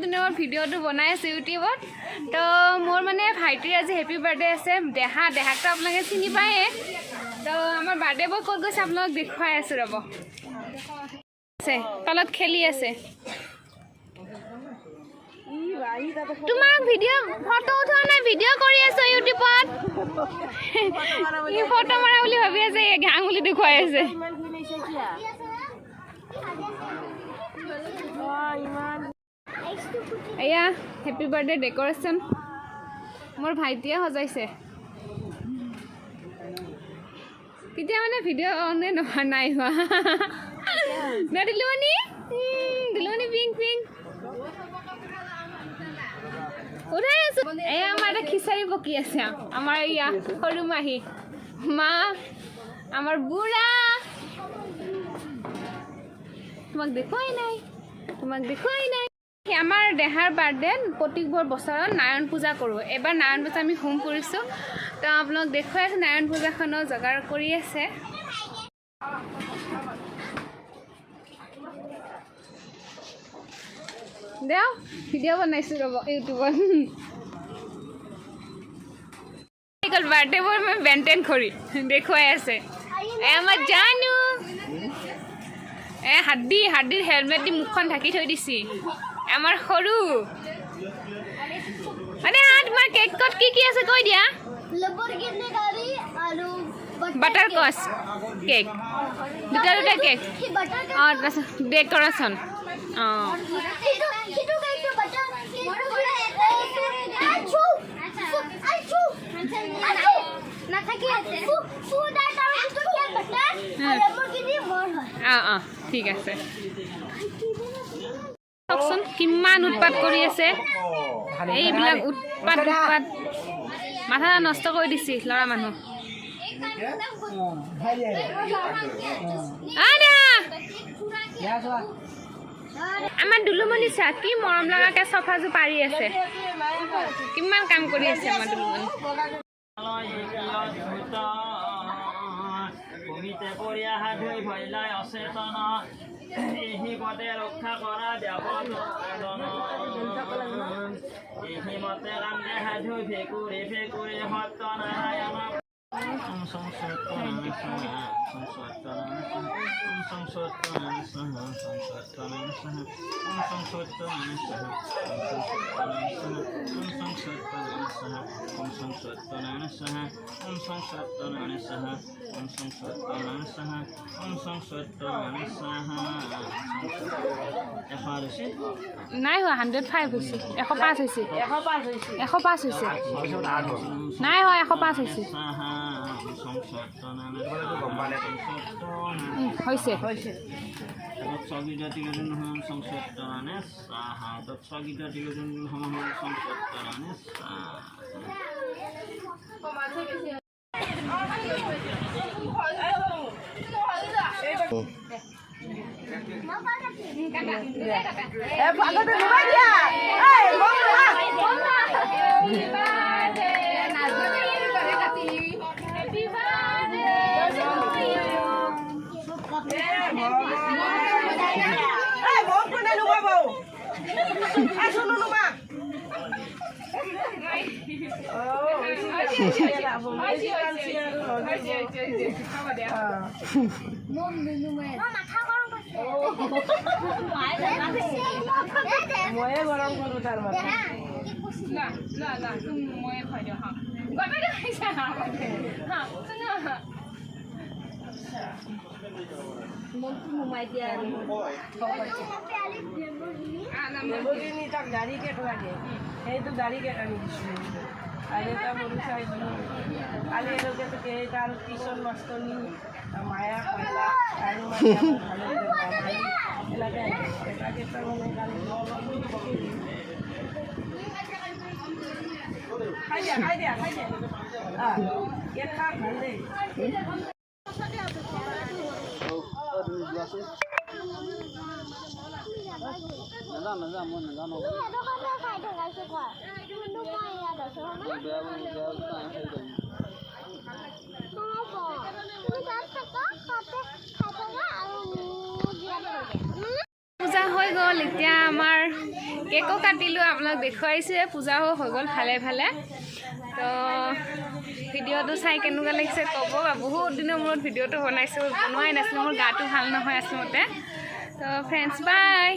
দিনৰ ভিডিঅ'টো বনাই আছোঁ ইউটিউবত তো মোৰ মানে ভাইটিৰ আজি হেপী বাৰ্থডে আছে দেহাকটো আপোনালোকে চিনি পায়ে তো আমাৰ বাৰ্থডে বয় ক'ত গৈছে আপোনালোক দেখুৱাই আছোঁ ৰ'ব আছে তলত খেলি আছে তোমাক ভিডিঅ' ফটো উঠোৱা নাই ভিডিঅ' কৰি আছোঁ ইউটিউবত ই ফটো মাৰা বুলি ভাবি আছে আঙুলি দেখুৱাই আছে এয়া হেপী বাৰ্থডে ডেক'ৰেশ্যন মোৰ ভাইটিয়ে সজাইছে তেতিয়া মানে ভিডিঅ' অনে নহয় নাই হোৱা দিলুমণি পিং পিং উঠাই আছো এয়া আমাৰ এটা খিচাৰি পকি আছে আমাৰ ইয়া সৰু মাহী মা আমাৰ বুঢ়া তোমাক দেখুৱাই নাই আমাৰ দেহাৰ বাৰ্থডে প্ৰত্যেকবোৰ বছৰত নাৰায়ণ পূজা কৰোঁ এবাৰ নাৰায়ণ পূজা আমি হোম কৰিছোঁ তো আপোনালোক দেখুৱাই আছে নাৰায়ণ পূজাখনো যোগাৰ কৰি আছে দেও ভিডিঅ' বনাইছোঁ ৰ'ব ইউটিউবত বাৰ্থডে বোৰ মই মেইনটেইন কৰি দেখুৱাই আছে আমাৰ জানো হাড্ডিৰ হেলমেট দি মুখখন ঢাকি থৈ দিছি আমাৰ সৰু মানে তোমাৰ কেকত কি আছে কৈ দিয়া বাটাৰ কচ কেক দুটা কেক অঁ ডেক'ৰেশ্যন অঁ অঁ ঠিক আছে চাওকচোন কিমান উৎপাত কৰি আছে এইবিলাক উৎপাত মাথা নষ্ট কৰি দিছে ল'ৰা মানুহ আমাৰ দুলুমণি চা কি মৰম লগাকে চফাযোৰ পাৰি আছে কিমান কাম কৰি আছে আমাৰ দুলুমণি কবিতে কৰিয়া হাত হৈ ভৈলাই অচেতন এই পদে ৰক্ষা কৰা দেৱন এই মতে কান্দে হাত হৈ ভেকুৰে সত্য নাৰায়ণ নাই হোৱা 105 হৈছে 105 হৈছে 105 হৈছে নাই হোৱা 105 হৈছে হৈছে ময়ে গৰম কৰোঁ তাৰ মানে ময়ে খুৱাই দিওঁ মোমাই দিয়া তাক গাড়ী কেক লাগে সেইটো গাড়ী কেক আনি দিছোঁ আৰু এটা সৰু চাইছোঁ কালি এওঁলোকে তাৰ টিউশ্যন মাষ্টৰনি মায়া কয়লা আৰু ভালে এটা কেইটা মানে কালি খাই দিয়া কেক খা ভাল দেই নাজানো মই নাজানো পূজা হৈ গ'ল এতিয়া আমাৰ কেকো কাটিলোঁ আপোনালোক দেখুৱাইছোৱে পূজাও হৈ গ'ল ভালে ভালে তো ভিডিঅ'টো চাই কেনেকুৱা লাগিছে ক'ব বহুত দিনৰ মূৰত ভিডিঅ'টো বনাইছোঁ বনোৱাই নাছিলোঁ মোৰ গাটো ভাল নহয় আচলতে তো ফ্ৰেণ্ডছ বাই